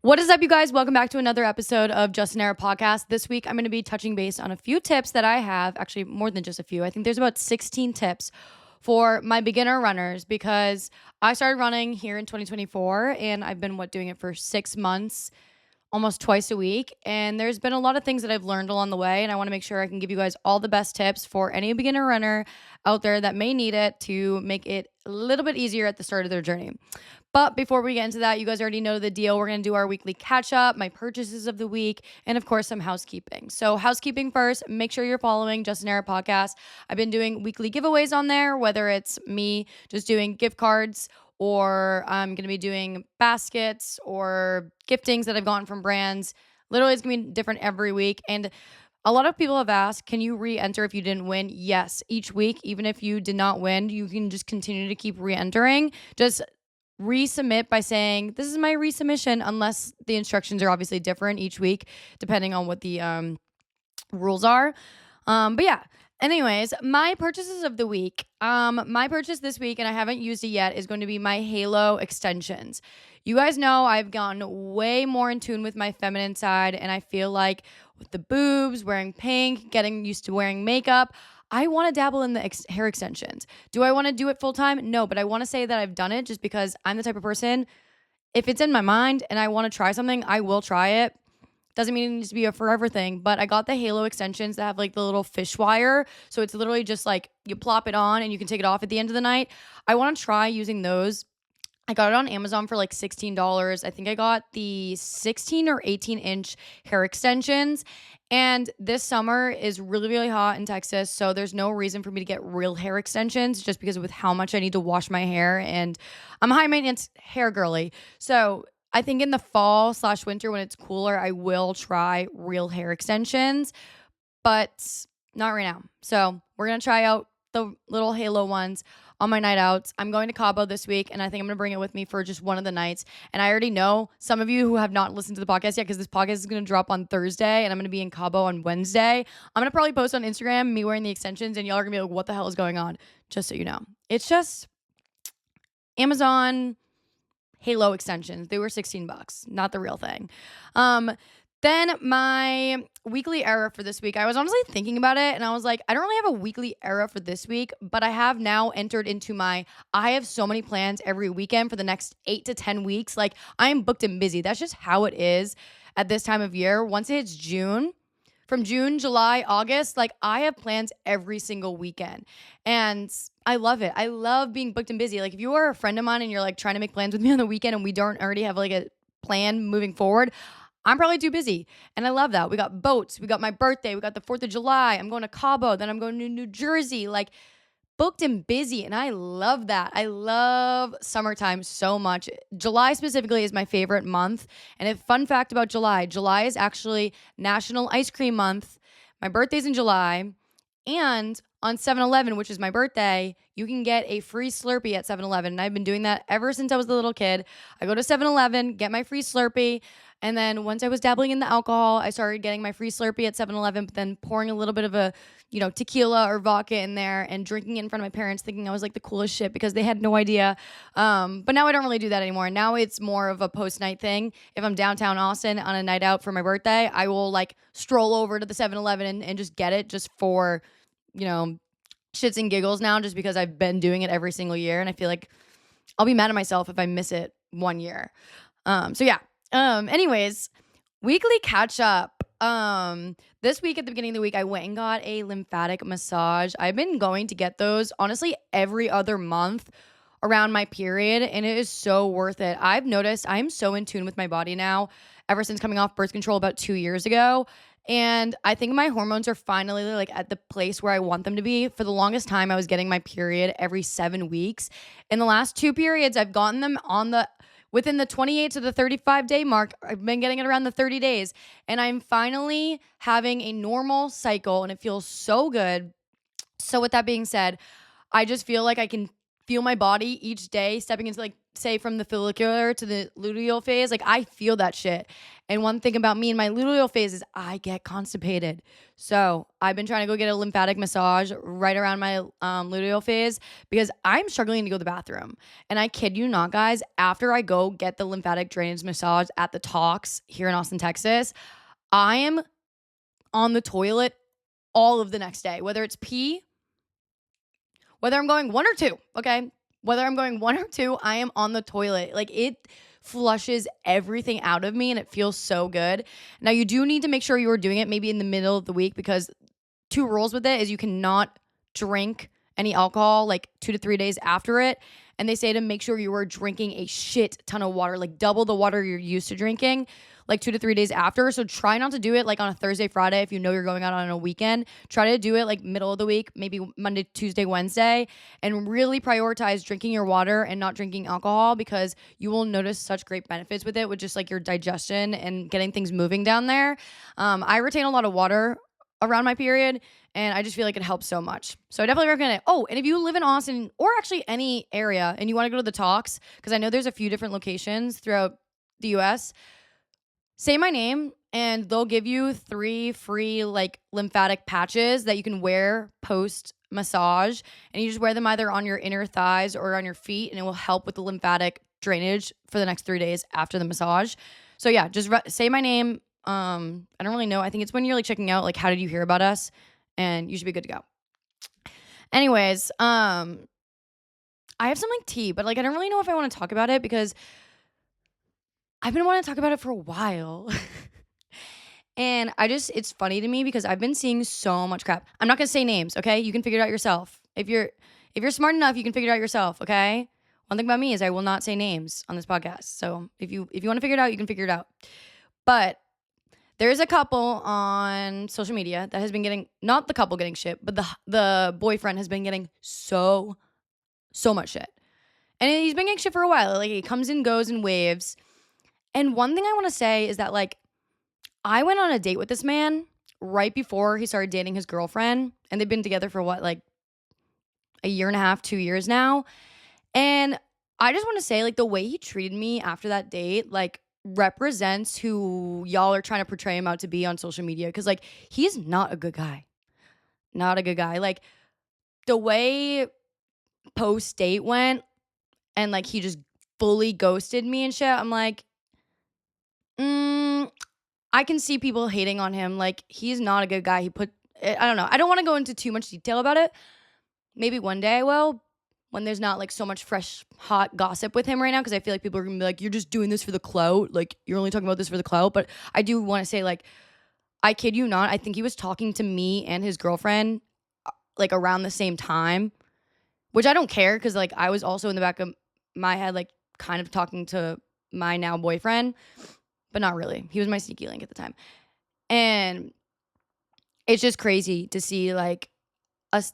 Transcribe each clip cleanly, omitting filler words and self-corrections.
What is up, you guys? Welcome back to another episode of Just an Era podcast. This week, I'm going to be touching base on a few tips that I have. Actually, more than just a few. I think there's about 16 tips for my beginner runners because I started running here in 2024 and I've been doing it for 6 months, almost twice a week. And there's been a lot of things that I've learned along the way. And I want to make sure I can give you guys all the best tips for any beginner runner out there that may need it to make it a little bit easier at the start of their journey. But before we get into that, you guys already know the deal. We're going to do our weekly catch up, my purchases of the week, and of course, some housekeeping. So, housekeeping first, make sure you're following Just an Era podcast. I've been doing weekly giveaways on there, whether it's me just doing gift cards or I'm going to be doing baskets or giftings that I've gotten from brands. Literally, it's going to be different every week. And a lot of people have asked, can you re-enter if you didn't win? Yes. Each week, even if you did not win, you can just continue to keep re-entering. Just resubmit by saying, this is my resubmission, unless the instructions are obviously different each week, depending on what the rules are. But yeah. Anyways, my purchases of the week. My purchase this week, and I haven't used it yet, is going to be my Halo extensions. You guys know I've gotten way more in tune with my feminine side, and I feel like with the boobs, wearing pink, getting used to wearing makeup, I want to dabble in the hair extensions. Do I want to do it full time? No, but I want to say that I've done it just because I'm the type of person, if it's in my mind and I want to try something, I will try it. Doesn't mean it needs to be a forever thing, but I got the Halo extensions that have like the little fish wire. So it's literally just like you plop it on and you can take it off at the end of the night. I want to try using those. I got it on Amazon for like $16. I think I got the 16 or 18-inch hair extensions. And this summer is really, really hot in Texas. So there's no reason for me to get real hair extensions just because with how much I need to wash my hair. And I'm a high maintenance hair girly. So I think in the fall/winter when it's cooler, I will try real hair extensions, but not right now. So we're going to try out the little Halo ones on my night outs. I'm going to Cabo this week, and I think I'm going to bring it with me for just one of the nights. And I already know some of you who have not listened to the podcast yet, because this podcast is going to drop on Thursday, and I'm going to be in Cabo on Wednesday. I'm going to probably post on Instagram me wearing the extensions, and y'all are going to be like, what the hell is going on? Just so you know. It's just Amazon Halo extensions. They were $16, not the real thing. Then my weekly error for this week, I was honestly thinking about it and I was like, I don't really have a weekly error for this week, but I have now entered into I have so many plans every weekend for the next 8 to 10 weeks. Like I am booked and busy. That's just how it is at this time of year. Once it hits June, from June, July, August, like I have plans every single weekend and I love it. I love being booked and busy. Like if you are a friend of mine and you're like trying to make plans with me on the weekend and we don't already have like a plan moving forward, I'm probably too busy. And I love that. We got boats. We got my birthday. We got the 4th of July. I'm going to Cabo. Then I'm going to New Jersey. Like booked and busy. And I love that. I love summertime so much. July specifically is my favorite month. And a fun fact about July is actually National Ice Cream Month. My birthday's in July. And on 7-Eleven, which is my birthday, you can get a free Slurpee at 7-Eleven. And I've been doing that ever since I was a little kid. I go to 7-Eleven, get my free Slurpee. And then once I was dabbling in the alcohol, I started getting my free Slurpee at 7-Eleven, but then pouring a little bit of a, tequila or vodka in there and drinking it in front of my parents, thinking I was like the coolest shit because they had no idea. But now I don't really do that anymore. Now it's more of a post-night thing. If I'm downtown Austin on a night out for my birthday, I will like stroll over to the 7-Eleven and just get it just for, shits and giggles now, just because I've been doing it every single year. And I feel like I'll be mad at myself if I miss it one year. So yeah. Anyways, weekly catch up. This week at the beginning of the week, I went and got a lymphatic massage. I've been going to get those honestly every other month around my period, and it is so worth it. I've noticed I'm so in tune with my body now ever since coming off birth control about 2 years ago. And I think my hormones are finally like at the place where I want them to be. For the longest time, I was getting my period every 7 weeks. In the last 2 periods, I've gotten them within the 28 to the 35 day mark. I've been getting it around the 30 days. And I'm finally having a normal cycle and it feels so good. So with that being said, I just feel like I can feel my body each day stepping into like, say from the follicular to the luteal phase. Like I feel that shit. And one thing about me and my luteal phase is I get constipated. So I've been trying to go get a lymphatic massage right around my luteal phase because I'm struggling to go to the bathroom. And I kid you not, guys, after I go get the lymphatic drainage massage at the Talks here in Austin, Texas, I am on the toilet all of the next day, whether it's pee, whether I'm going one or two, okay? Whether I'm going one or two, I am on the toilet. Like, it flushes everything out of me and it feels so good. Now, you do need to make sure you are doing it maybe in the middle of the week because 2 rules with it is you cannot drink any alcohol like 2 to 3 days after it. And they say to make sure you are drinking a shit ton of water, like double the water you're used to drinking, like 2 to 3 days after. So try not to do it like on a Thursday, Friday if you know you're going out on a weekend. Try to do it like middle of the week, maybe Monday, Tuesday, Wednesday, and really prioritize drinking your water and not drinking alcohol because you will notice such great benefits with it with just like your digestion and getting things moving down there. I retain a lot of water around my period, and I just feel like it helps so much. So I definitely recommend it. Oh, and if you live in Austin or actually any area and you want to go to the Talks, because I know there's a few different locations throughout the US, say my name and they'll give you 3 free like lymphatic patches that you can wear post massage, and you just wear them either on your inner thighs or on your feet, and it will help with the lymphatic drainage for the next 3 days after the massage. So yeah, just say my name. I don't really know. I think it's when you're like checking out, like, how did you hear about us? And you should be good to go. Anyways, I have some like tea, but like, I don't really know if I want to talk about it because I've been wanting to talk about it for a while. And it's funny to me because I've been seeing so much crap. I'm not going to say names. Okay. You can figure it out yourself. If you're smart enough, you can figure it out yourself. Okay. One thing about me is I will not say names on this podcast. So if you want to figure it out, you can figure it out. But there's a couple on social media that has been getting, not the couple getting shit, but the boyfriend has been getting so much shit. And he's been getting shit for a while. Like, he comes and goes in waves. And one thing I want to say is that, like, I went on a date with this man right before he started dating his girlfriend. And they've been together for what, like a year and a half, 2 years now. And I just want to say, like, the way he treated me after that date, like, represents who y'all are trying to portray him out to be on social media. Because, like, he's not a good guy. Not a good guy. Like, the way post-date went and, like, he just fully ghosted me and shit, I'm like, I can see people hating on him. Like, he's not a good guy. I don't know. I don't want to go into too much detail about it. Maybe one day I will, when there's not like so much fresh, hot gossip with him right now, because I feel like people are going to be like, you're just doing this for the clout. Like, you're only talking about this for the clout. But I do want to say, like, I kid you not, I think he was talking to me and his girlfriend like around the same time, which I don't care because, like, I was also in the back of my head, like, kind of talking to my now boyfriend, but not really. He was my sneaky link at the time. And it's just crazy to see, like,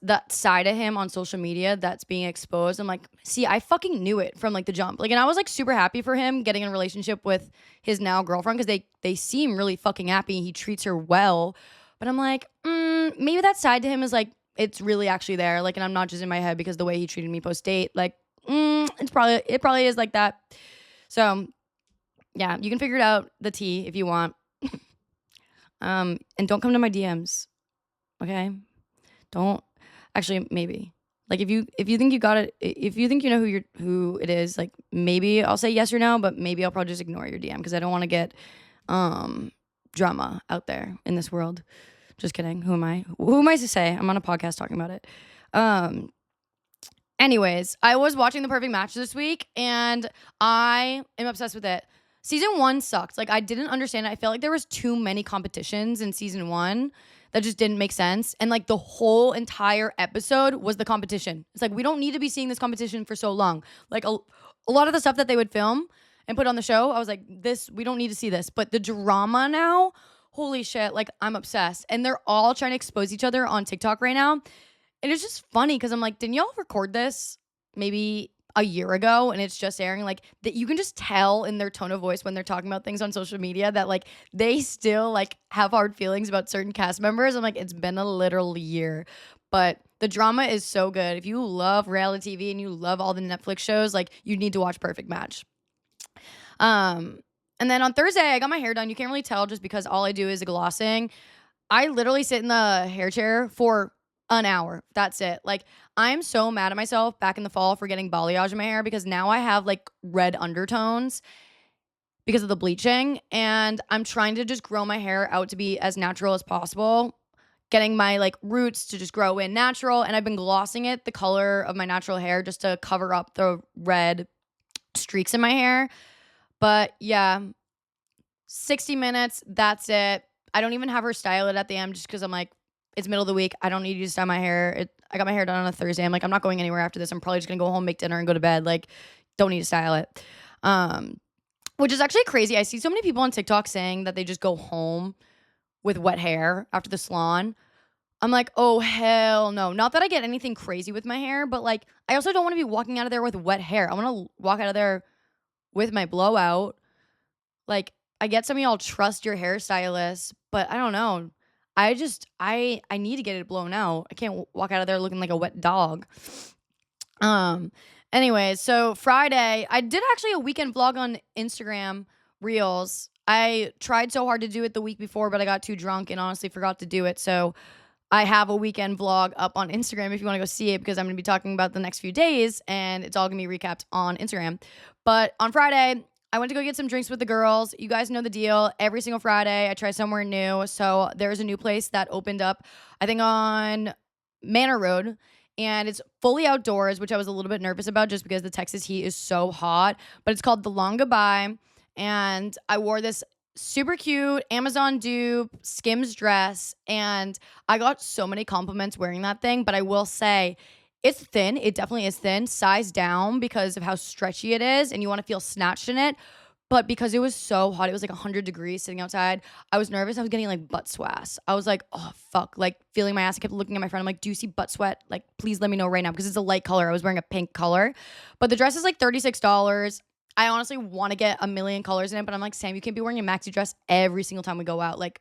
that side of him on social media that's being exposed. I'm like, see, I fucking knew it from like the jump. Like, and I was like super happy for him getting in a relationship with his now girlfriend because they seem really fucking happy. He treats her well. But I'm like, maybe that side to him is like, it's really actually there. Like, and I'm not just in my head because the way he treated me post date. Like, it probably is like that. So yeah, you can figure it out, the tea, if you want. And don't come to my DMs. Okay? Don't actually, maybe. Like, if you think you got it, if you think you know who it is, like, maybe I'll say yes or no, but maybe I'll probably just ignore your DM because I don't want to get drama out there in this world. Just kidding. Who am I? Who am I to say? I'm on a podcast talking about it. Anyways, I was watching The Perfect Match this week and I am obsessed with it. Season 1 sucked. Like, I didn't understand it. I felt like there was too many competitions in season 1 that just didn't make sense. And like, the whole entire episode was the competition. It's like, we don't need to be seeing this competition for so long. Like, a lot of the stuff that they would film and put on the show, I was like, we don't need to see this. But the drama now, holy shit, like, I'm obsessed. And they're all trying to expose each other on TikTok right now. And it's just funny because I'm like, didn't y'all record this maybe a year ago and it's just airing? Like, that you can just tell in their tone of voice when they're talking about things on social media that like they still like have hard feelings about certain cast members. I'm like, it's been a literal year, but the drama is so good. If you love reality TV and you love all the Netflix shows, like, you need to watch Perfect Match. And then on Thursday, I got my hair done. You can't really tell just because all I do is glossing. I literally sit in the hair chair for an hour. That's it. Like, I'm so mad at myself back in the fall for getting balayage in my hair because now I have like red undertones because of the bleaching. And I'm trying to just grow my hair out to be as natural as possible, getting my like roots to just grow in natural. And I've been glossing it the color of my natural hair just to cover up the red streaks in my hair. But yeah, 60 minutes. That's it. I don't even have her style it at the end just because I'm like, it's middle of the week. I don't need you to style my hair. I got my hair done on a Thursday. I'm like, I'm not going anywhere after this. I'm probably just gonna go home, make dinner, and go to bed. Like, don't need to style it. Which is actually crazy. I see so many people on TikTok saying that they just go home with wet hair after the salon. I'm like, oh, hell no. Not that I get anything crazy with my hair, but like, I also don't want to be walking out of there with wet hair. I want to walk out of there with my blowout. Like, I get some of y'all trust your hairstylist, but I don't know. I need to get it blown out. I can't walk out of there looking like a wet dog. Anyways, so Friday, I did actually a weekend vlog on Instagram Reels. I tried so hard to do it the week before, but I got too drunk and honestly forgot to do it. So I have a weekend vlog up on Instagram if you want to go see it because I'm going to be talking about the next few days and it's all going to be recapped on Instagram. But on Friday, I went to go get some drinks with the girls. You guys know the deal. Every single Friday, I try somewhere new. So there's a new place that opened up, I think on Manor Road. And it's fully outdoors, which I was a little bit nervous about just because the Texas heat is so hot. But it's called The Long Goodbye. And I wore this super cute Amazon dupe Skims dress. And I got so many compliments wearing that thing. But I will say, it's thin. It definitely is thin. Size down because of how stretchy it is. And you want to feel snatched in it. But because it was so hot, it was like 100 degrees sitting outside. I was nervous. I was getting like butt sweats. I was like, oh, fuck. Like feeling my ass. I kept looking at my friend. I'm like, do you see butt sweat? Like, please let me know right now because it's a light color. I was wearing a pink color. But the dress is like $36. I honestly want to get a million colors in it. But I'm like, Sam, you can't be wearing a maxi dress every single time we go out. Like,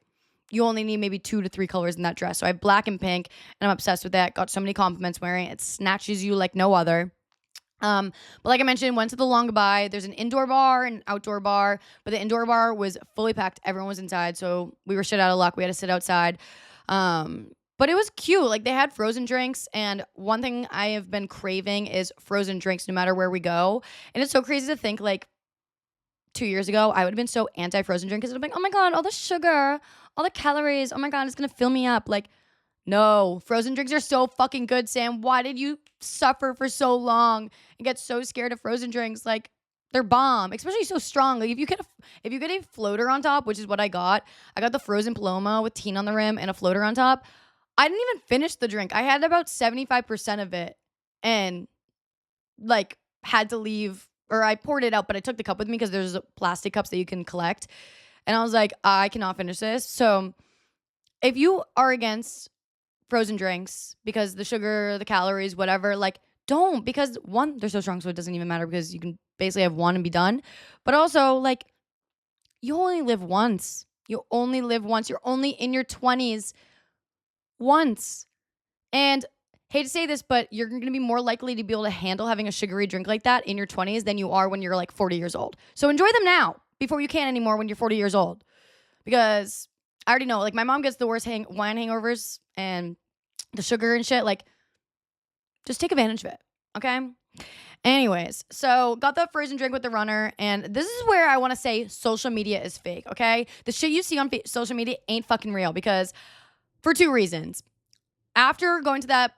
you only need maybe 2 to 3 colors in that dress. So I have black and pink, and I'm obsessed with that. Got so many compliments wearing it. It snatches you like no other. But like I mentioned, went to the Long Goodbye. There's an indoor bar and outdoor bar, but the indoor bar was fully packed. Everyone was inside, so we were shit out of luck. We had to sit outside. But it was cute. Like they had frozen drinks, and one thing I have been craving is frozen drinks no matter where we go. And it's so crazy to think like 2 years ago, I would have been so anti-frozen drink because I'd have been like, oh my God, all the sugar, all the calories. Oh my God, it's going to fill me up. Like, no, frozen drinks are so fucking good, Sam. Why did you suffer for so long and get so scared of frozen drinks? Like, they're bomb, especially so strong. Like, if you get a floater on top, which is what I got the frozen Paloma with teen on the rim and a floater on top. I didn't even finish the drink. I had about 75% of it and like had to leave, or I poured it out, but I took the cup with me because there's plastic cups that you can collect. And I was like, I cannot finish this. So if you are against frozen drinks because the sugar, the calories, whatever, like don't, because one, they're so strong, so it doesn't even matter because you can basically have one and be done. But also, like, you only live once. You only live once. You're only in your 20s once. And hate to say this, but you're going to be more likely to be able to handle having a sugary drink like that in your 20s than you are when you're like 40 years old. So enjoy them now before you can't anymore when you're 40 years old. Because I already know, like, my mom gets the worst wine hangovers and the sugar and shit. Like, just take advantage of it, okay? Anyways, so got the frozen drink with the runner, and this is where I want to say social media is fake, okay? The shit you see on social media ain't fucking real because for 2 reasons. After going to that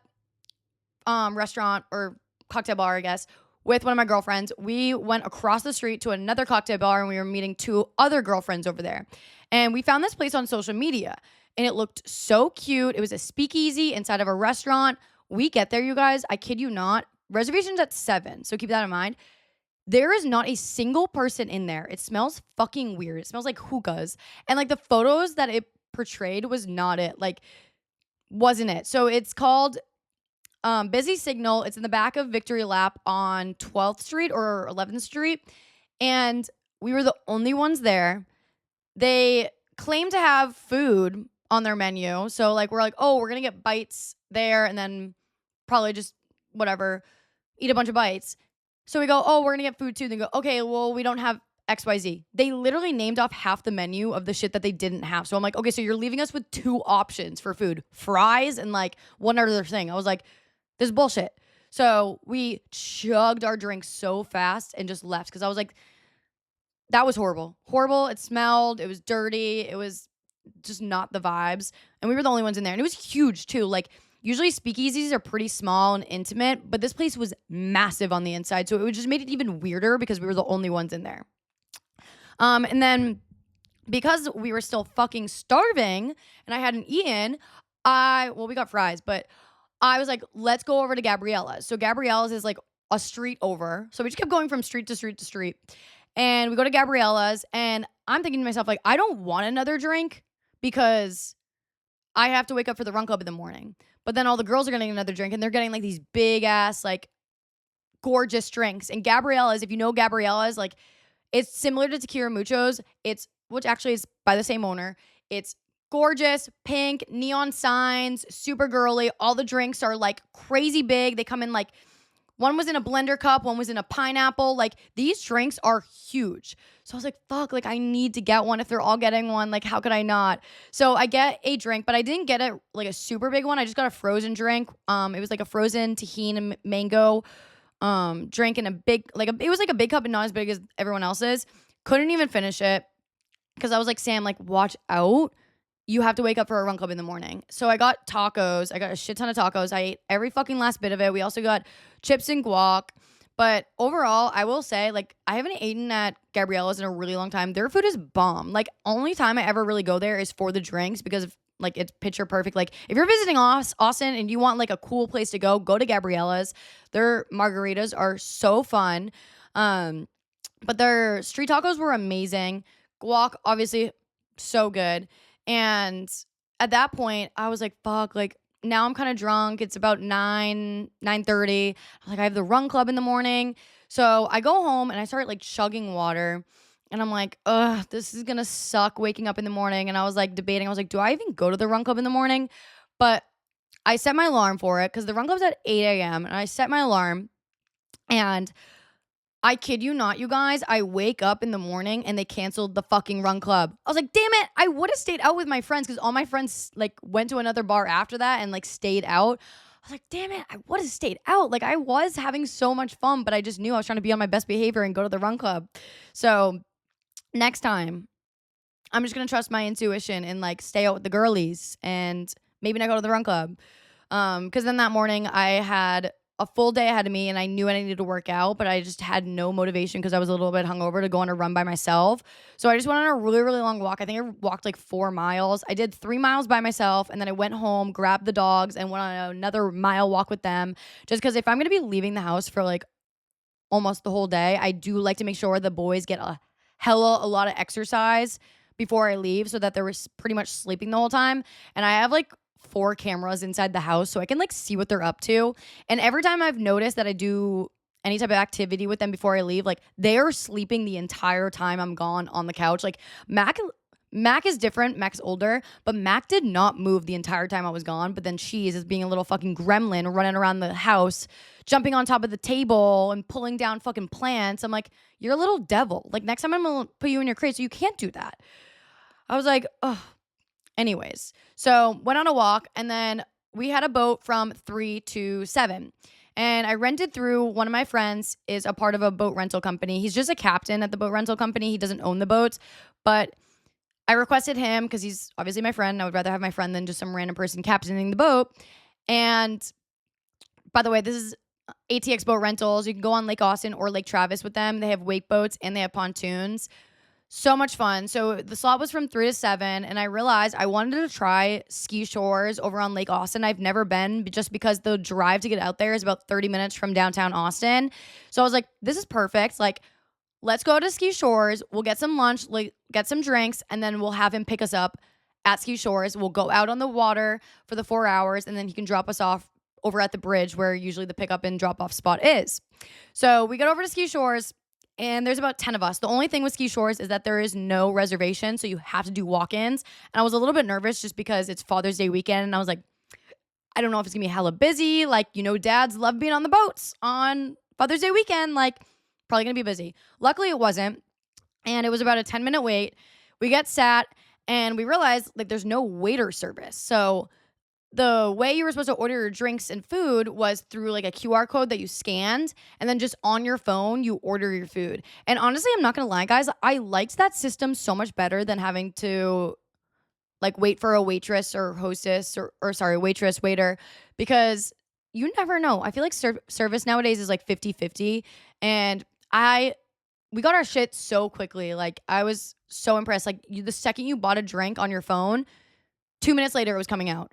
restaurant or cocktail bar, I guess, with one of my girlfriends, we went across the street to another cocktail bar and we were meeting 2 other girlfriends over there. And we found this place on social media and it looked so cute. It was a speakeasy inside of a restaurant. We get there, you guys, I kid you not, reservations at 7. So keep that in mind. There is not a single person in there. It smells fucking weird. It smells like hookahs. And like the photos that it portrayed was not it. Like, wasn't it. So it's called Busy Signal. It's in the back of Victory Lap on 12th Street or 11th Street. And we were the only ones there. They claim to have food on their menu. So like we're like, oh, we're going to get bites there and then probably just whatever, eat a bunch of bites. So we go, oh, we're going to get food too. They go, okay, well, we don't have XYZ. They literally named off half the menu of the shit that they didn't have. So I'm like, okay, so you're leaving us with 2 options for food, fries and like one other thing. I was like, this is bullshit. So we chugged our drink so fast and just left because I was like, that was horrible. Horrible. It smelled. It was dirty. It was just not the vibes. And we were the only ones in there. And it was huge too. Like usually speakeasies are pretty small and intimate, but this place was massive on the inside. So it just made it even weirder because we were the only ones in there. And then because we were still fucking starving and I hadn't eaten, we got fries, but I was like, let's go over to Gabriella's. So Gabriella's is like a street over. So we just kept going from street to street to street. And we go to Gabriella's and I'm thinking to myself, like, I don't want another drink because I have to wake up for the run club in the morning. But then all the girls are getting another drink and they're getting like these big ass, like gorgeous drinks. And Gabriella's, if you know Gabriella's, like it's similar to Tequila Mucho's. Which actually is by the same owner. It's gorgeous, pink, neon signs, super girly. All the drinks are like crazy big. They come in like, one was in a blender cup, one was in a pineapple. Like these drinks are huge. So I was like, fuck, like I need to get one. If they're all getting one, like how could I not? So I get a drink, but I didn't get it like a super big one. I just got a frozen drink. It was like a frozen tahini and mango drink in a big, it was like a big cup and not as big as everyone else's. Couldn't even finish it because I was like, Sam, like watch out. You have to wake up for a run club in the morning. So I got tacos. I got a shit ton of tacos. I ate every fucking last bit of it. We also got chips and guac. But overall, I will say, like, I haven't eaten at Gabriella's in a really long time. Their food is bomb. Like, only time I ever really go there is for the drinks because of, like, it's picture perfect. Like, if you're visiting Austin and you want, like, a cool place to go to Gabriella's. Their margaritas are so fun. But their street tacos were amazing. Guac, obviously, so good. And at that point, I was like, fuck, like, now I'm kind of drunk. It's about 9:30. I'm like, I have the run club in the morning. So I go home and I start, like, chugging water. And I'm like, ugh, this is going to suck waking up in the morning. And I was, like, debating. I was like, do I even go to the run club in the morning? But I set my alarm for it because the run club's at 8 a.m. And I set my alarm. And I kid you not, you guys, I wake up in the morning and they canceled the fucking run club. I was like, damn it, I would have stayed out with my friends because all my friends like went to another bar after that and like stayed out. I was like, damn it, I would have stayed out. Like I was having so much fun, but I just knew I was trying to be on my best behavior and go to the run club. So next time, I'm just going to trust my intuition and like stay out with the girlies and maybe not go to the run club. Because then that morning I had a full day ahead of me and I knew I needed to work out, but I just had no motivation because I was a little bit hungover to go on a run by myself. So I just went on a really, really long walk. I think I walked like 4 miles. I did 3 miles by myself and then I went home, grabbed the dogs and went on another mile walk with them. Just because if I'm going to be leaving the house for like almost the whole day, I do like to make sure the boys get a lot of exercise before I leave so that they were pretty much sleeping the whole time. And I have like 4 cameras inside the house so I can like see what they're up to. And every time I've noticed that I do any type of activity with them before I leave, like they are sleeping the entire time I'm gone on the couch. Like Mac is different. Mac's older, but Mac did not move the entire time I was gone. But then Cheese is being a little fucking gremlin running around the house, jumping on top of the table and pulling down fucking plants. I'm like, you're a little devil. Like next time I'm gonna put you in your crate so you can't do that. I was like, oh. Anyways, so went on a walk and then we had a boat from 3 to 7. And I rented through one of my friends is a part of a boat rental company. He's just a captain at the boat rental company. He doesn't own the boats, but I requested him because he's obviously my friend. I would rather have my friend than just some random person captaining the boat. And by the way, this is ATX Boat Rentals. You can go on Lake Austin or Lake Travis with them. They have wake boats and they have pontoons. So much fun. So the slot was from 3 to 7 and I realized I wanted to try ski shores over on Lake Austin. I've never been just because the drive to get out there is about 30 minutes from downtown Austin. So I was like, this is perfect. Like, let's go to ski shores. We'll get some lunch, like, get some drinks, and then we'll have him pick us up at ski shores. We'll go out on the water for the 4 hours and then he can drop us off over at the bridge where usually the pickup and drop off spot is. So we get over to ski shores. And there's about 10 of us. The only thing with ski shores is that there is no reservation, so you have to do walk-ins. And I was a little bit nervous just because it's Father's Day weekend, and I was like, I don't know if it's gonna be hella busy. Like, you know, dads love being on the boats on Father's Day weekend. Like, probably gonna be busy. Luckily, it wasn't. and it was about a 10-minute wait. We get sat and we realized like there's no waiter service. So the way you were supposed to order your drinks and food was through like a QR code that you scanned, and then just on your phone you order your food. And honestly, I'm not gonna lie, guys, I liked that system so much better than having to like wait for a waitress or hostess or sorry, waitress, waiter, because you never know. I feel like service nowadays is like 50-50. And I we got our shit so quickly. Like I was so impressed. Like the second you bought a drink on your phone, 2 minutes later it was coming out.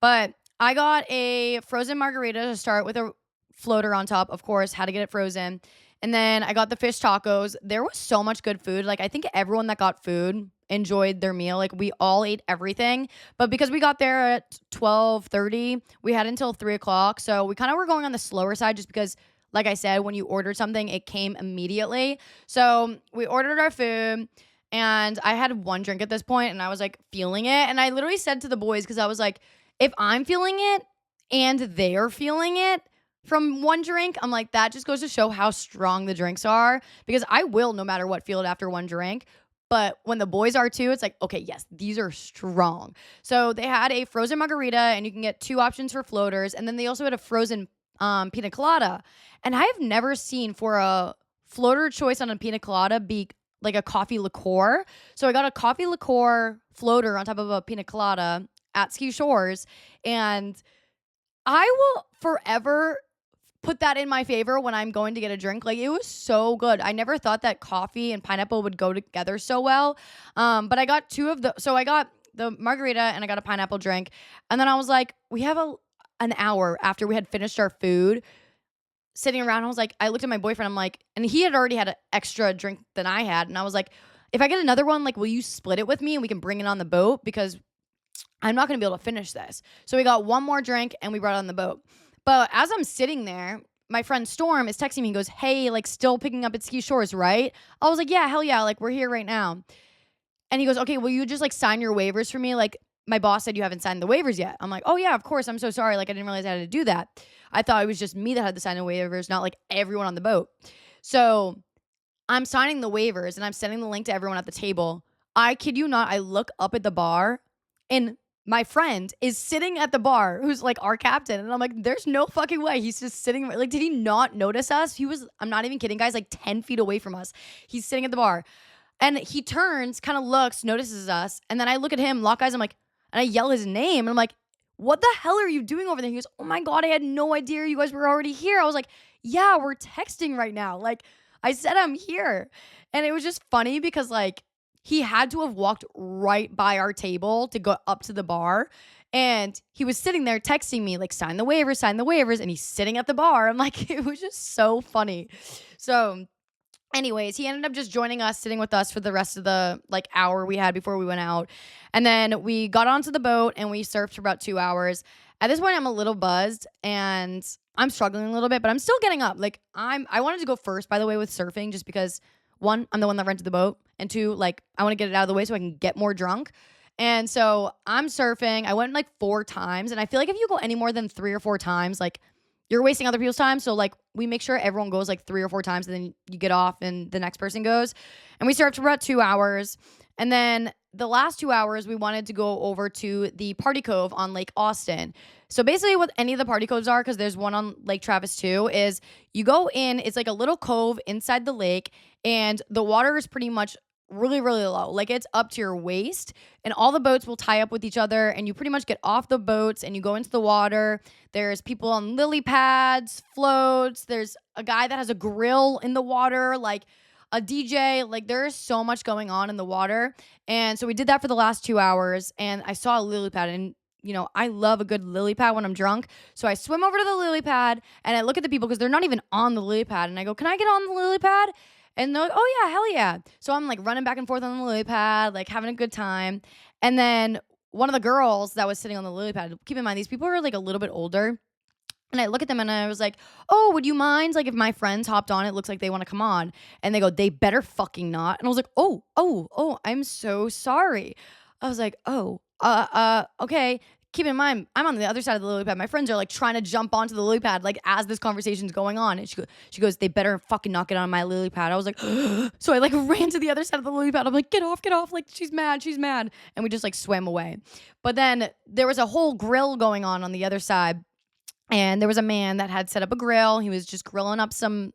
But I got a frozen margarita to start with a floater on top, of course, had to get it frozen. And then I got the fish tacos. There was so much good food. Like I think everyone that got food enjoyed their meal. Like we all ate everything. But because we got there at 12:30, we had until 3 o'clock. So we kind of were going on the slower side just because, like I said, when you ordered something, it came immediately. So we ordered our food. And I had one drink at this point and I was like feeling it. And I literally said to the boys, because I was like, if I'm feeling it and they're feeling it from one drink, I'm like, that just goes to show how strong the drinks are, because I will, no matter what, feel it after one drink. But when the boys are too, it's like, okay, yes, these are strong. So they had a frozen margarita, and you can get two options for floaters. And then they also had a frozen pina colada. And I have never seen for a floater choice on a pina colada be like a coffee liqueur. So I got a coffee liqueur floater on top of a pina colada at Ski Shores, and I will forever put that in my favor when I'm going to get a drink. Like it was so good. I never thought that coffee and pineapple would go together so well. But I got so I got the margarita and I got a pineapple drink. And then I was like, we have an hour after we had finished our food sitting around. I was like, I looked at my boyfriend. I'm like, and he had already had an extra drink than I had. And I was like, if I get another one, like, will you split it with me and we can bring it on the boat? Because I'm not going to be able to finish this. So we got one more drink and we brought it on the boat. But as I'm sitting there, my friend Storm is texting me and goes, hey, like still picking up at Ski Shores, right? I was like, yeah, hell yeah. Like we're here right now. And he goes, okay, will you just like sign your waivers for me? Like my boss said you haven't signed the waivers yet. I'm like, oh yeah, of course. I'm so sorry. Like I didn't realize I had to do that. I thought it was just me that had to sign the waivers, not like everyone on the boat. So I'm signing the waivers and I'm sending the link to everyone at the table. I kid you not, I look up at the bar and my friend is sitting at the bar, who's like our captain. And I'm like, there's no fucking way. He's just sitting. Like, did he not notice us? He was, I'm not even kidding, guys, like 10 feet away from us. He's sitting at the bar. And he turns, kind of looks, notices us. And then I look at him, lock eyes. I'm like, and I yell his name. And I'm like, what the hell are you doing over there? He goes, oh my God, I had no idea you guys were already here. I was like, yeah, we're texting right now. Like, I said I'm here. And it was just funny because like, he had to have walked right by our table to go up to the bar. And he was sitting there texting me, like, sign the waivers. And he's sitting at the bar. I'm like, it was just so funny. So anyways, he ended up just joining us, sitting with us for the rest of the like hour we had before we went out. And then we got onto the boat and we surfed for about 2 hours. At this point, I'm a little buzzed and I'm struggling a little bit, but I'm still getting up. Like I wanted to go first, by the way, with surfing, just because one, I'm the one that rented the boat. And two, like, I want to get it out of the way so I can get more drunk. And so I'm surfing. I went like 4 times. And I feel like if you go any more than 3 or 4 times, like, you're wasting other people's time. So, like, we make sure everyone goes like 3 or 4 times and then you get off and the next person goes. And we surfed for about 2 hours. And then the last 2 hours, we wanted to go over to the Party Cove on Lake Austin. So basically what any of the party coves are, because there's one on Lake Travis too, is you go in, it's like a little cove inside the lake, and the water is pretty much really, really low. Like it's up to your waist, and all the boats will tie up with each other, and you pretty much get off the boats and you go into the water. There's people on lily pads, floats. There's a guy that has a grill in the water, like a DJ. Like there's so much going on in the water. And so we did that for the last 2 hours, and I saw a lily pad, and you know, I love a good lily pad when I'm drunk. So I swim over to the lily pad and I look at the people because they're not even on the lily pad. And I go, can I get on the lily pad? And they're like, oh yeah, hell yeah. So I'm like running back and forth on the lily pad, like having a good time. And then one of the girls that was sitting on the lily pad, keep in mind, these people are like a little bit older. And I look at them and I was like, oh, would you mind? Like if my friends hopped on, it looks like they want to come on. And they go, they better fucking not. And I was like, oh, I'm so sorry. I was like, oh, okay. keep in mind, I'm on the other side of the lily pad. My friends are like trying to jump onto the lily pad, like as this conversation's going on. And she goes, they better fucking not get on my lily pad. I was like, so I like ran to the other side of the lily pad. I'm like, get off, get off. Like, she's mad, she's mad. And we just like swam away. But then there was a whole grill going on the other side. And there was a man that had set up a grill. He was just grilling up some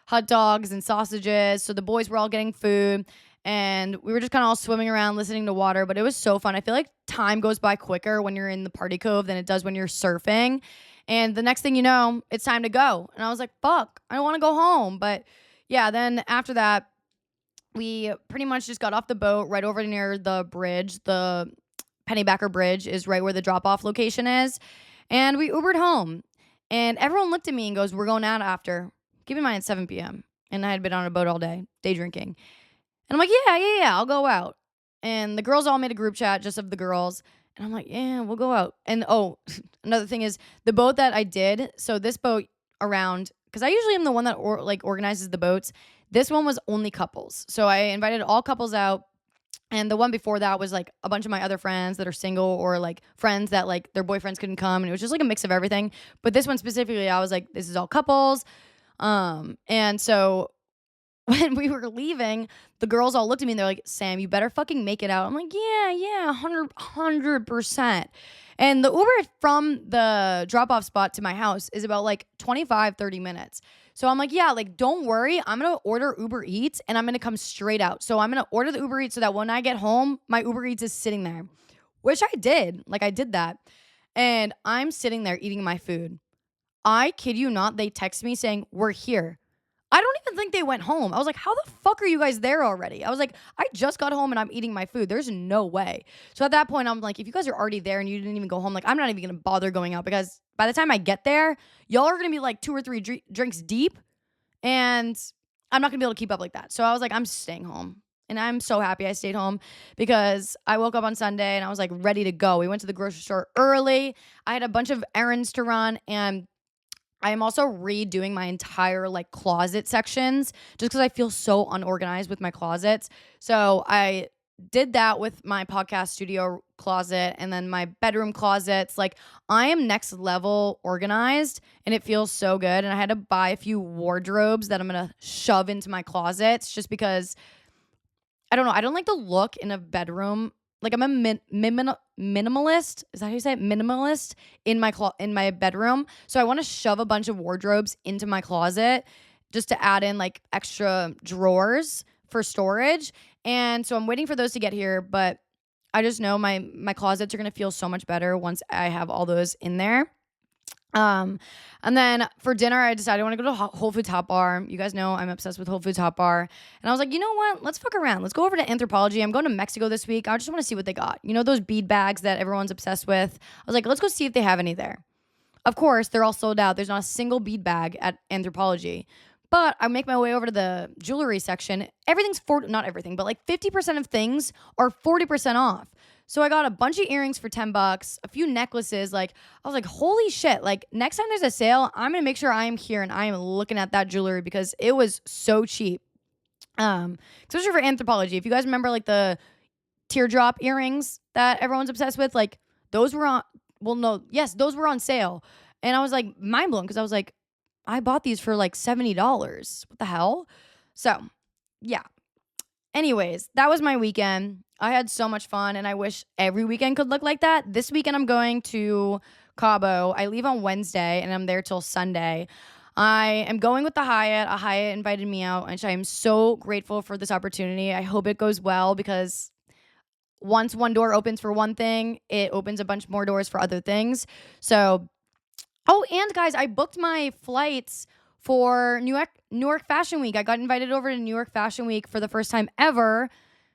hot dogs and sausages. So the boys were all getting food. And we were just kind of all swimming around, listening to water. But it was so fun. I feel like time goes by quicker when you're in the party cove than it does when you're surfing. And the next thing you know, it's time to go. And I was like, fuck, I don't want to go home. But yeah, then after that, we pretty much just got off the boat right over near the bridge. The Pennybacker Bridge is right where the drop-off location is. And we Ubered home. And everyone looked at me and goes, we're going out after. Keep in mind, it's 7 p.m. And I had been on a boat all day drinking. And I'm like, yeah, I'll go out. And the girls all made a group chat just of the girls. And I'm like, yeah, we'll go out. And another thing is the boat that I did. So this boat around, because I usually am the one that organizes the boats. This one was only couples. So I invited all couples out. And the one before that was like a bunch of my other friends that are single or like friends that like their boyfriends couldn't come. And it was just like a mix of everything. But this one specifically, I was like, this is all couples. And so when we were leaving, the girls all looked at me and they're like, Sam, you better fucking make it out. I'm like, yeah, 100%. And the Uber from the drop-off spot to my house is about like 25, 30 minutes. So I'm like, yeah, like, don't worry. I'm going to order Uber Eats and I'm going to come straight out. So I'm going to order the Uber Eats so that when I get home, my Uber Eats is sitting there, which I did. Like, I did that. And I'm sitting there eating my food. I kid you not, they text me saying, we're here. I don't even think they went home. I was like, how the fuck are you guys there already? I was like, I just got home and I'm eating my food. There's no way. So at that point, I'm like, if you guys are already there and you didn't even go home, like, I'm not even going to bother going out because by the time I get there, y'all are going to be like 2 or 3 drinks deep and I'm not going to be able to keep up like that. So I was like, I'm staying home. And I'm so happy I stayed home because I woke up on Sunday and I was like ready to go. We went to the grocery store early. I had a bunch of errands to run and I am also redoing my entire like closet sections just because I feel so unorganized with my closets. So I did that with my podcast studio closet and then my bedroom closets. Like I am next level organized and it feels so good. And I had to buy a few wardrobes that I'm going to shove into my closets just because I don't know. I don't like the look in a bedroom. Like I'm a minimalist. Is that how you say it? Minimalist in my bedroom. So I want to shove a bunch of wardrobes into my closet just to add in like extra drawers for storage. And so I'm waiting for those to get here, but I just know my closets are going to feel so much better once I have all those in there. And then for dinner, I decided I want to go to Whole Foods Hot Bar. You guys know I'm obsessed with Whole Foods Hot Bar. And I was like, you know what? Let's fuck around. Let's go over to Anthropologie. I'm going to Mexico this week. I just want to see what they got. You know, those bead bags that everyone's obsessed with. I was like, let's go see if they have any there. Of course, they're all sold out. There's not a single bead bag at Anthropologie. But I make my way over to the jewelry section. Everything's not everything, but like 50% of things are 40% off. So I got a bunch of earrings for $10, a few necklaces. Like, I was like, holy shit. Like, next time there's a sale, I'm going to make sure I am here and I am looking at that jewelry because it was so cheap. Especially for Anthropologie. If you guys remember, like, the teardrop earrings that everyone's obsessed with, like, those were on, those were on sale. And I was, like, mind blown because I was like, I bought these for, like, $70. What the hell? So, yeah. Anyways, that was my weekend. I had so much fun, and I wish every weekend could look like that. This weekend, I'm going to Cabo. I leave on Wednesday, and I'm there till Sunday. I am going with the Hyatt. A Hyatt invited me out, and I am so grateful for this opportunity. I hope it goes well because once one door opens for one thing, it opens a bunch more doors for other things. So, and guys, I booked my flights for New York Fashion Week. I got invited over to New York Fashion Week for the first time ever.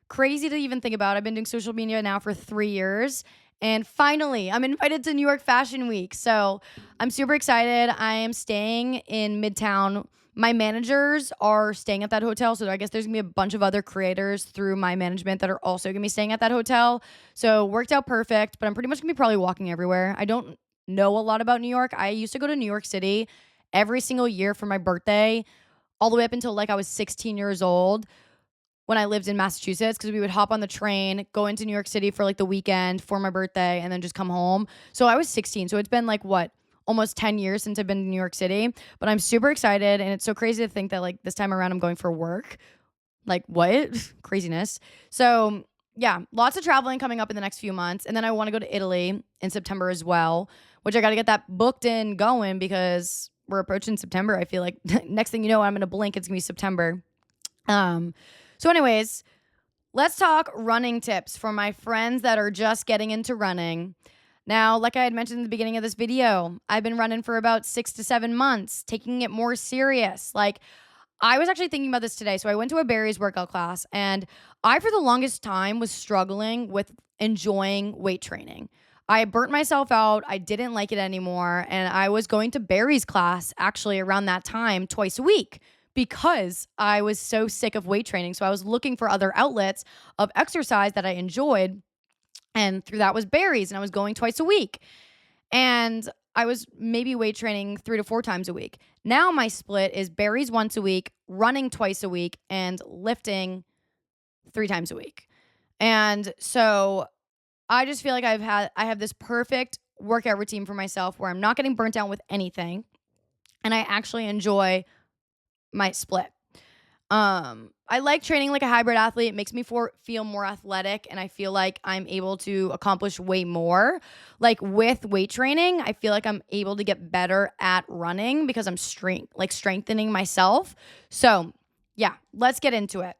Crazy to even think about. I've been doing social media now for 3 years. And finally, I'm invited to New York Fashion Week. So I'm super excited. I am staying in Midtown. My managers are staying at that hotel. So I guess there's going to be a bunch of other creators through my management that are also going to be staying at that hotel. So worked out perfect. But I'm pretty much going to be probably walking everywhere. I don't know a lot about New York. I used to go to New York City every single year for my birthday all the way up until like I was 16 years old. when I lived in Massachusetts, because we would hop on the train, go into New York City for like the weekend for my birthday, and then just come home. So I was 16. So it's been like almost 10 years since I've been in New York City, but I'm super excited. And it's so crazy to think that like this time around I'm going for work. Like what? Craziness. So yeah, lots of traveling coming up in the next few months. And then I want to go to Italy in September as well, which I got to get that booked and going because we're approaching September. I feel like next thing you know, I'm going to blink. It's going to be September. So anyways, let's talk running tips for my friends that are just getting into running. Now, like I had mentioned in the beginning of this video, I've been running for about 6 to 7 months, taking it more serious. Like, I was actually thinking about this today. So I went to a Barry's workout class, and I, for the longest time, was struggling with enjoying weight training. I burnt myself out. I didn't like it anymore. And I was going to Barry's class actually around that time twice a week because I was so sick of weight training. So I was looking for other outlets of exercise that I enjoyed. And through that was Barry's, and I was going twice a week. And I was maybe weight training 3 to 4 times a week. Now my split is Barry's once a week, running twice a week, and lifting 3 times a week. And so I just feel like I have this perfect workout routine for myself where I'm not getting burnt out with anything, and I actually enjoy my split. I like training like a hybrid athlete. It makes me feel more athletic, and I feel like I'm able to accomplish way more. Like with weight training, I feel like I'm able to get better at running because I'm strengthening myself. So yeah, let's get into it.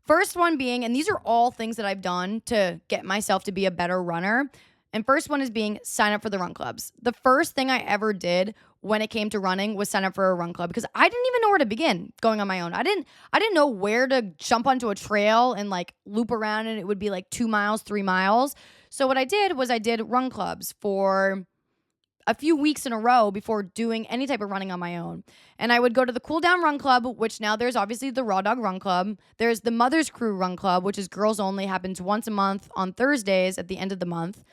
First one being, and these are all things that I've done to get myself to be a better runner. And first one is being sign up for the run clubs. The first thing I ever did when it came to running was sign up for a run club because I didn't even know where to begin going on my own. I didn't know where to jump onto a trail and like loop around, and it would be like 2 miles, 3 miles. So what I did was I did run clubs for a few weeks in a row before doing any type of running on my own. And I would go to the Cool Down Run Club, which now there's obviously the Raw Dog Run Club. There's the Mother's Crew Run Club, which is girls only, happens once a month on Thursdays at the end of the month.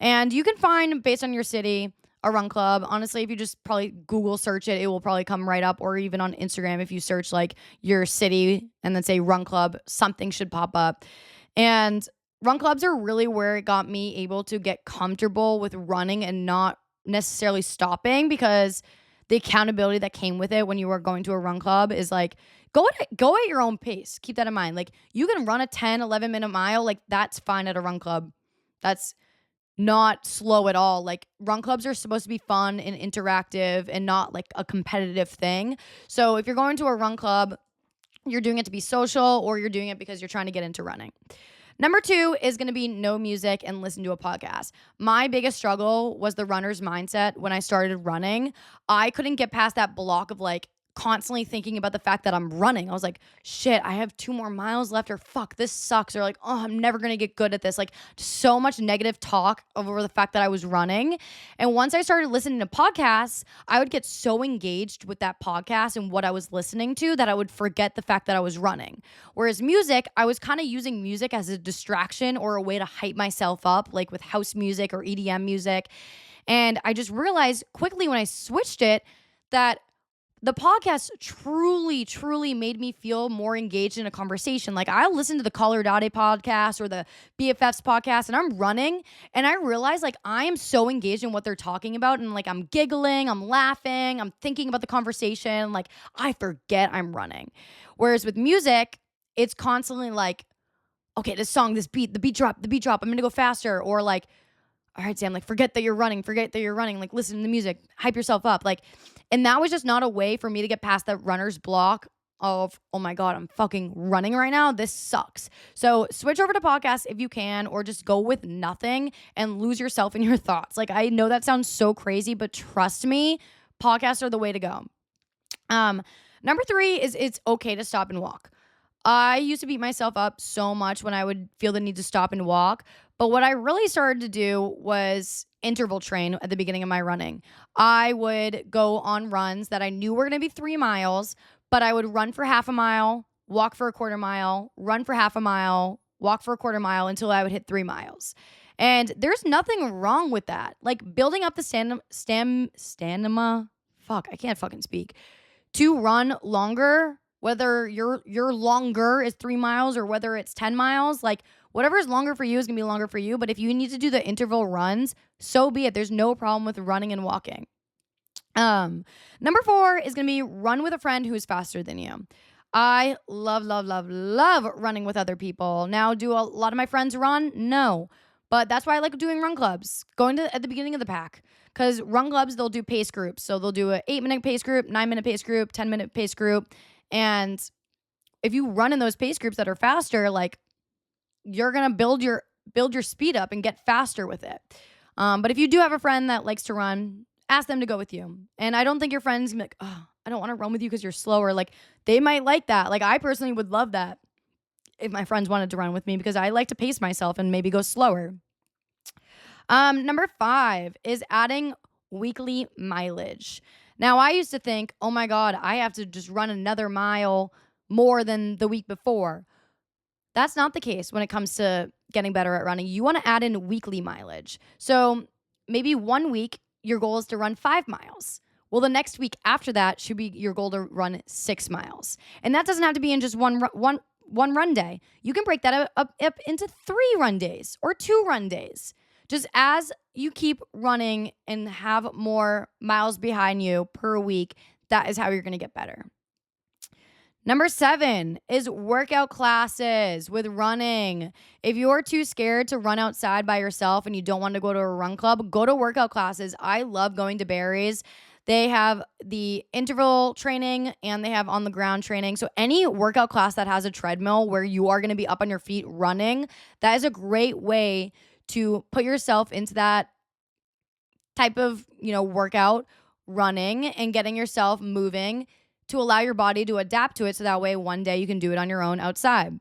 And you can find, based on your city, a run club. Honestly, if you just probably Google search it, it will probably come right up. Or even on Instagram, if you search like your city and then say run club, something should pop up. And run clubs are really where it got me able to get comfortable with running and not necessarily stopping, because the accountability that came with it when you were going to a run club is like, go at your own pace. Keep that in mind. Like, you can run a 10, 11 minute mile. Like, that's fine at a run club. That's not slow at all. Like, run clubs are supposed to be fun and interactive and not like a competitive thing. So if you're going to a run club, you're doing it to be social, or you're doing it because you're trying to get into running. Number 2 is going to be no music and listen to a podcast. My biggest struggle was the runner's mindset when I started running. I couldn't get past that block of like constantly thinking about the fact that I'm running. I was like, shit, I have 2 more miles left, or fuck, this sucks, or like, oh, I'm never going to get good at this. Like, so much negative talk over the fact that I was running. And once I started listening to podcasts, I would get so engaged with that podcast and what I was listening to that I would forget the fact that I was running. Whereas music, I was kind of using music as a distraction or a way to hype myself up, like with house music or EDM music. And I just realized quickly when I switched it that the podcast truly made me feel more engaged in a conversation. Like, I'll listen to the Caller Dade podcast or the BFFs podcast, and I'm running, and I realize like I am so engaged in what they're talking about, and like I'm giggling, I'm laughing, I'm thinking about the conversation. Like, I forget I'm running. Whereas with music, it's constantly like, okay, this song, this beat, the beat drop, I'm gonna go faster. Or like, all right, Sam, like, forget that you're running, like, listen to the music, hype yourself up. Like, and that was just not a way for me to get past that runner's block of, oh my God, I'm fucking running right now. This sucks. So switch over to podcasts if you can, or just go with nothing and lose yourself in your thoughts. Like, I know that sounds so crazy, but trust me, podcasts are the way to go. Number 3 is it's okay to stop and walk. I used to beat myself up so much when I would feel the need to stop and walk. But what I really started to do was interval train at the beginning of my running. I would go on runs that I knew were going to be 3 miles, but I would run for half a mile, walk for a quarter mile, run for half a mile, walk for a quarter mile until I would hit 3 miles. And there's nothing wrong with that. Like, building up the stamina, fuck, I can't fucking speak, to run longer whether your longer is 3 miles or whether it's 10 miles, like whatever is longer for you is going to be longer for you. But if you need to do the interval runs, so be it. There's no problem with running and walking. Number 4 is going to be run with a friend who is faster than you. I love, love, love, love running with other people. Now, do a lot of my friends run? No. But that's why I like doing run clubs, going to at the beginning of the pack. Because run clubs, they'll do pace groups. So they'll do an 8-minute pace group, 9-minute pace group, 10-minute pace group. And if you run in those pace groups that are faster, like you're going to build your speed up and get faster with it. But if you do have a friend that likes to run, ask them to go with you. And I don't think your friends be like, oh, I don't want to run with you because you're slower. Like they might like that. Like I personally would love that if my friends wanted to run with me because I like to pace myself and maybe go slower. Number 5 is adding weekly mileage. Now I used to think, oh my God, I have to just run another mile more than the week before. That's not the case when it comes to getting better at running. You want to add in weekly mileage. So maybe one week your goal is to run 5 miles. Well, the next week after that should be your goal to run 6 miles. And that doesn't have to be in just one run day. You can break that up into 3 run days or 2 run days. Just as you keep running and have more miles behind you per week, that is how you're going to get better. Number 7 is workout classes with running. If you're too scared to run outside by yourself and you don't want to go to a run club, go to workout classes. I love going to Barry's. They have the interval training and they have on the ground training. So any workout class that has a treadmill where you are going to be up on your feet running, that is a great way to put yourself into that type of, workout, running and getting yourself moving to allow your body to adapt to it. So that way one day you can do it on your own outside.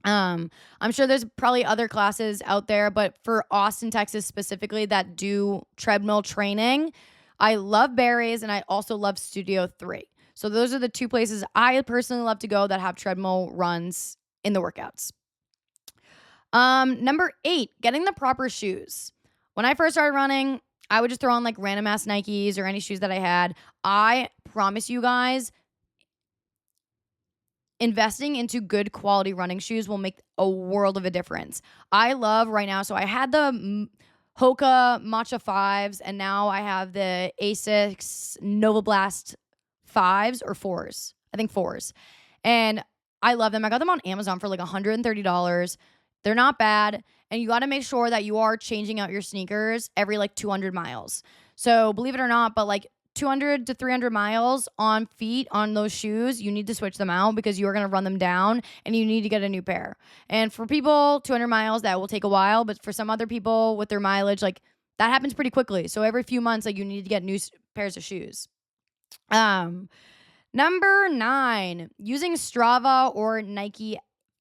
I'm sure there's probably other classes out there, but for Austin, Texas specifically that do treadmill training, I love Barry's and I also love Studio 3. So those are the 2 places I personally love to go that have treadmill runs in the workouts. Number 8, getting the proper shoes. When I first started running, I would just throw on like random ass Nikes or any shoes that I had. I promise you guys, investing into good quality running shoes will make a world of a difference. I love right now, so I had the Hoka Matcha 5s and now I have the Asics Nova Blast 5s or 4s. I think 4s. And I love them. I got them on Amazon for like $130. They're not bad. And you got to make sure that you are changing out your sneakers every like 200 miles. So believe it or not, but like 200 to 300 miles on feet on those shoes, you need to switch them out because you are going to run them down and you need to get a new pair. And for people, 200 miles, that will take a while. But for some other people with their mileage, like that happens pretty quickly. So every few months, like you need to get new pairs of shoes. Number 9, using Strava or Nike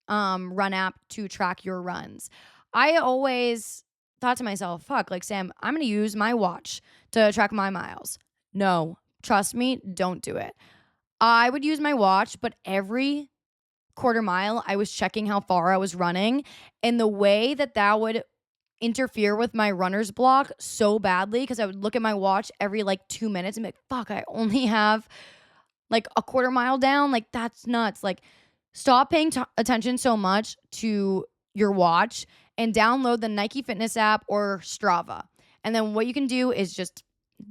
run app to track your runs. I always thought to myself, fuck, like Sam, I'm going to use my watch to track my miles. No, trust me, don't do it. I would use my watch, but every quarter mile, I was checking how far I was running. And the way that would interfere with my runner's block so badly, because I would look at my watch every like 2 minutes and be like, fuck, I only have like a quarter mile down. Like, that's nuts. Like, stop paying attention so much to your watch and download the Nike Fitness app or Strava. And then what you can do is just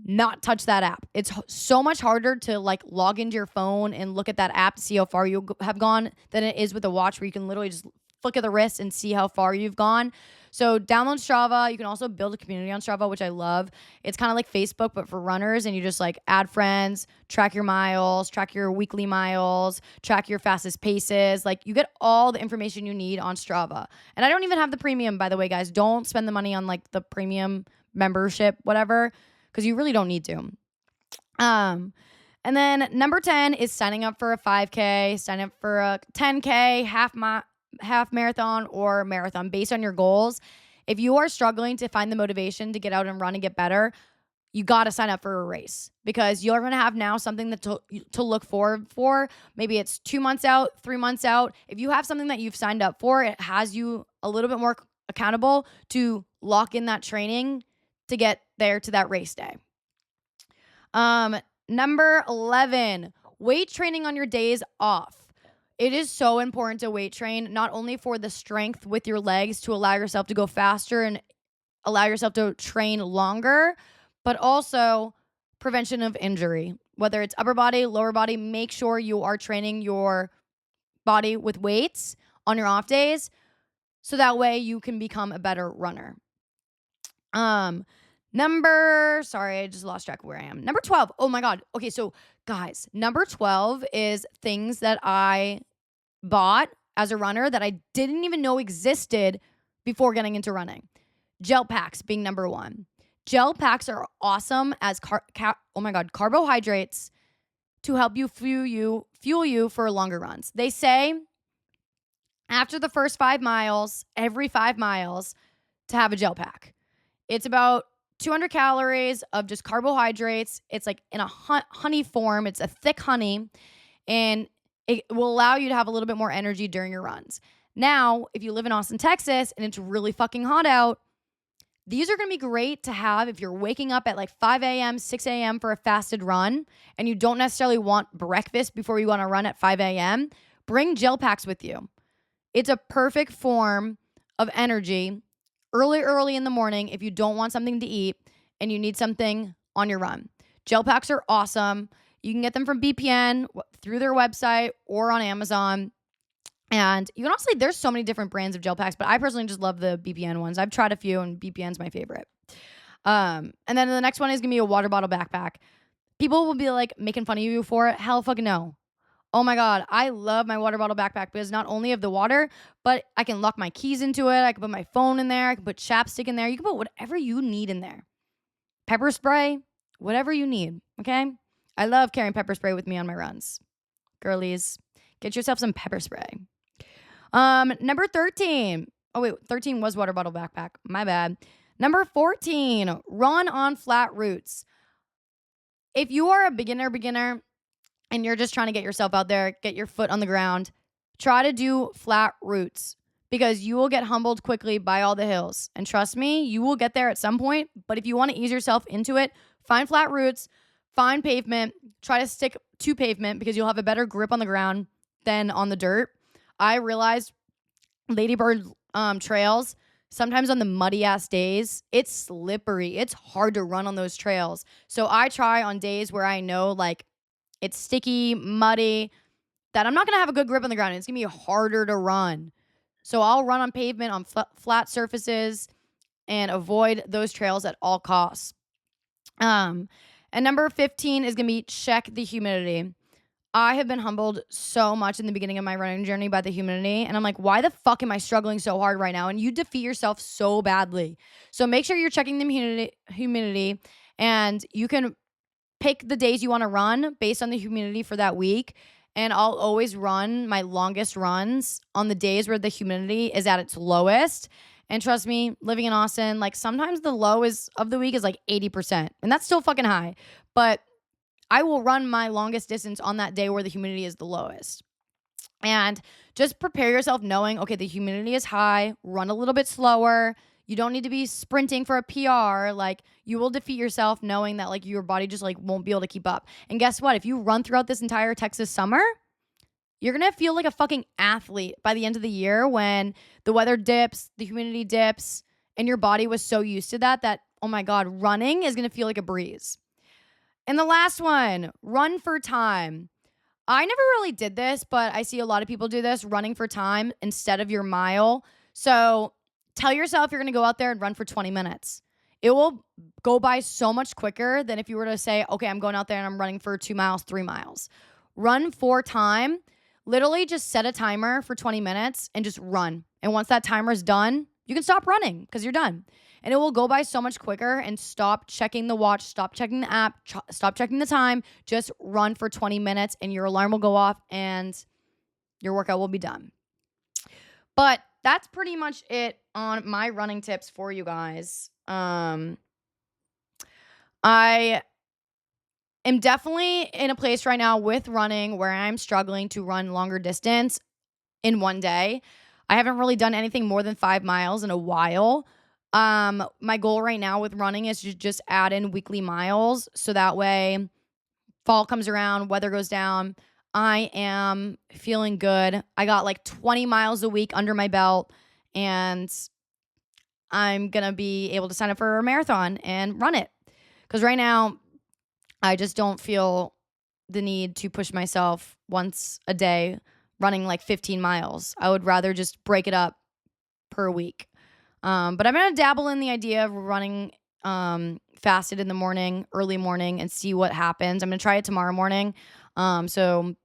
not touch that app. It's so much harder to like log into your phone and look at that app to see how far you have gone than it is with a watch where you can literally just flick of the wrist and see how far you've gone. So download Strava. You can also build a community on Strava, which I love. It's kind of like Facebook, but for runners, and you just like add friends, track your miles, track your weekly miles, track your fastest paces. Like you get all the information you need on Strava. And I don't even have the premium, by the way, guys. Don't spend the money on like the premium membership, whatever, because you really don't need to. And then number 10 is signing up for a 5K, sign up for a 10K, half marathon or marathon based on your goals. If you are struggling to find the motivation to get out and run and get better, you got to sign up for a race because you're going to have now something that to look forward for. Maybe it's 2 months out, 3 months out. If you have something that you've signed up for, it has you a little bit more accountable to lock in that training to get there to that race day. Number 11, weight training on your days off. It is so important to weight train, not only for the strength with your legs to allow yourself to go faster and allow yourself to train longer, but also prevention of injury. Whether it's upper body, lower body, make sure you are training your body with weights on your off days so that way you can become a better runner. Sorry, I just lost track of where I am. Number 12. Oh my God. Okay, so guys, number 12 is things that I bought as a runner that I didn't even know existed before getting into running. Gel packs being number 1. Gel packs are awesome as carbohydrates to help you fuel you for longer runs. They say after the first 5 miles, every 5 miles, to have a gel pack. It's about 200 calories of just carbohydrates. It's like in a honey form. It's a thick honey, and it will allow you to have a little bit more energy during your runs. Now, if you live in Austin, Texas, and it's really fucking hot out, these are going to be great to have if you're waking up at like 5 a.m., 6 a.m. for a fasted run, and you don't necessarily want breakfast before you want to run at 5 a.m. Bring gel packs with you. It's a perfect form of energy early in the morning if you don't want something to eat and you need something on your run. Gel packs are awesome. You can get them from BPN through their website or on Amazon. And you can also, there's so many different brands of gel packs, but I personally just love the BPN ones. I've tried a few and BPN's my favorite. And then the next one is going to be a water bottle backpack. People will be like making fun of you for it. Hell fucking no. Oh my God, I love my water bottle backpack because not only of the water, but I can lock my keys into it. I can put my phone in there. I can put chapstick in there. You can put whatever you need in there. Pepper spray, whatever you need, okay? I love carrying pepper spray with me on my runs. Girlies, get yourself some pepper spray. Number 13. Oh wait, 13 was water bottle backpack. My bad. Number 14, run on flat routes. If you are a beginner, and you're just trying to get yourself out there, get your foot on the ground, try to do flat routes because you will get humbled quickly by all the hills. And trust me, you will get there at some point. But if you want to ease yourself into it, find flat routes, find pavement, try to stick to pavement because you'll have a better grip on the ground than on the dirt. I realized Ladybird trails, sometimes on the muddy ass days, it's slippery. It's hard to run on those trails. So I try on days where I know like it's sticky, muddy, that I'm not going to have a good grip on the ground. It's going to be harder to run. So I'll run on pavement, on flat surfaces, and avoid those trails at all costs. And number 15 is going to be check the humidity. I have been humbled so much in the beginning of my running journey by the humidity. And I'm like, why the fuck am I struggling so hard right now? And you defeat yourself so badly. So make sure you're checking the humidity, and you can pick the days you want to run based on the humidity for that week. And I'll always run my longest runs on the days where the humidity is at its lowest. And trust me, living in Austin, like sometimes the low of the week is like 80%. And that's still fucking high. But I will run my longest distance on that day where the humidity is the lowest. And just prepare yourself knowing, okay, the humidity is high, run a little bit slower. You don't need to be sprinting for a PR. Like, you will defeat yourself knowing that, like, your body just, like, won't be able to keep up. And guess what? If you run throughout this entire Texas summer, you're going to feel like a fucking athlete by the end of the year when the weather dips, the humidity dips, and your body was so used to that, oh my God, running is going to feel like a breeze. And the last one, run for time. I never really did this, but I see a lot of people do this, running for time instead of your mile. So tell yourself you're going to go out there and run for 20 minutes. It will go by so much quicker than if you were to say, okay, I'm going out there and I'm running for 2 miles, 3 miles. Run for time. Literally just set a timer for 20 minutes and just run. And once that timer is done, you can stop running because you're done. And it will go by so much quicker, and stop checking the watch, stop checking the app, stop checking the time. Just run for 20 minutes and your alarm will go off and your workout will be done. But that's pretty much it on my running tips for you guys. I am definitely in a place right now with running where I'm struggling to run longer distance in one day. I haven't really done anything more than 5 miles in a while. My goal right now with running is to just add in weekly miles so that way fall comes around, weather goes down, I am feeling good. I got like 20 miles a week under my belt, and I'm going to be able to sign up for a marathon and run it. Because right now, I just don't feel the need to push myself once a day running like 15 miles. I would rather just break it up per week. But I'm going to dabble in the idea of running fasted in the morning, early morning, and see what happens. I'm going to try it tomorrow morning. So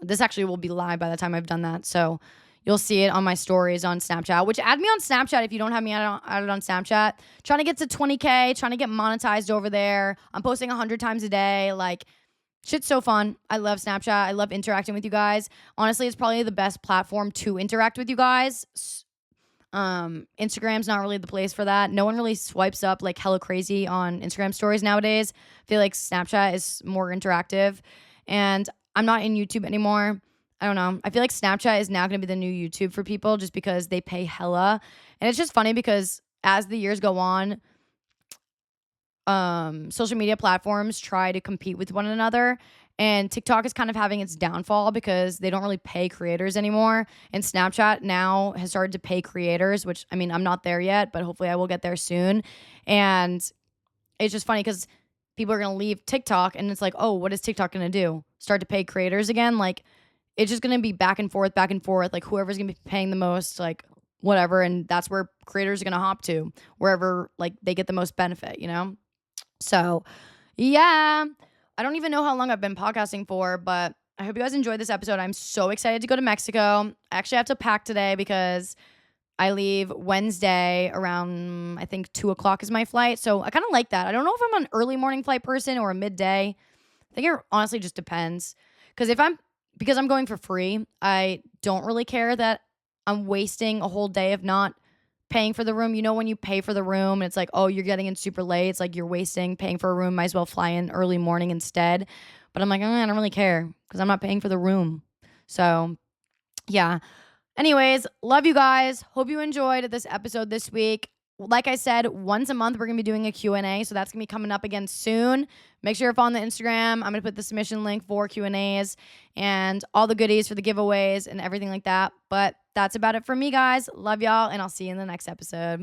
this actually will be live by the time I've done that. So you'll see it on my stories on Snapchat, which add me on Snapchat if you don't have me added on Snapchat. Trying to get to 20K, trying to get monetized over there. I'm posting 100 times a day. Like, shit's so fun. I love Snapchat. I love interacting with you guys. Honestly, it's probably the best platform to interact with you guys. Instagram's not really the place for that. No one really swipes up like hella crazy on Instagram stories nowadays. I feel like Snapchat is more interactive. And I'm not in YouTube anymore. I don't know. I feel like Snapchat is now going to be the new YouTube for people just because they pay hella. And it's just funny because as the years go on, social media platforms try to compete with one another. And TikTok is kind of having its downfall because they don't really pay creators anymore. And Snapchat now has started to pay creators, which, I mean, I'm not there yet, but hopefully I will get there soon. And it's just funny because people are going to leave TikTok and it's like, oh, what is TikTok going to do? Start to pay creators again? Like, it's just going to be back and forth. Like, whoever's going to be paying the most, like, whatever. And that's where creators are going to hop to, wherever, like, they get the most benefit, you know? So, yeah. I don't even know how long I've been podcasting for, but I hope you guys enjoyed this episode. I'm so excited to go to Mexico. I actually have to pack today because I leave Wednesday around, I think, 2 o'clock is my flight. So I kind of like that. I don't know if I'm an early morning flight person or a midday. I think it honestly just depends. Because because I'm going for free, I don't really care that I'm wasting a whole day of not paying for the room. You know, when you pay for the room and it's like, oh, you're getting in super late. It's like you're wasting paying for a room. Might as well fly in early morning instead. But I'm like, I don't really care because I'm not paying for the room. So, yeah. Anyways, love you guys. Hope you enjoyed this episode this week. Like I said, once a month, we're going to be doing a Q&A. So that's going to be coming up again soon. Make sure you're following the Instagram. I'm going to put the submission link for Q&As and all the goodies for the giveaways and everything like that. But that's about it for me, guys. Love y'all, and I'll see you in the next episode.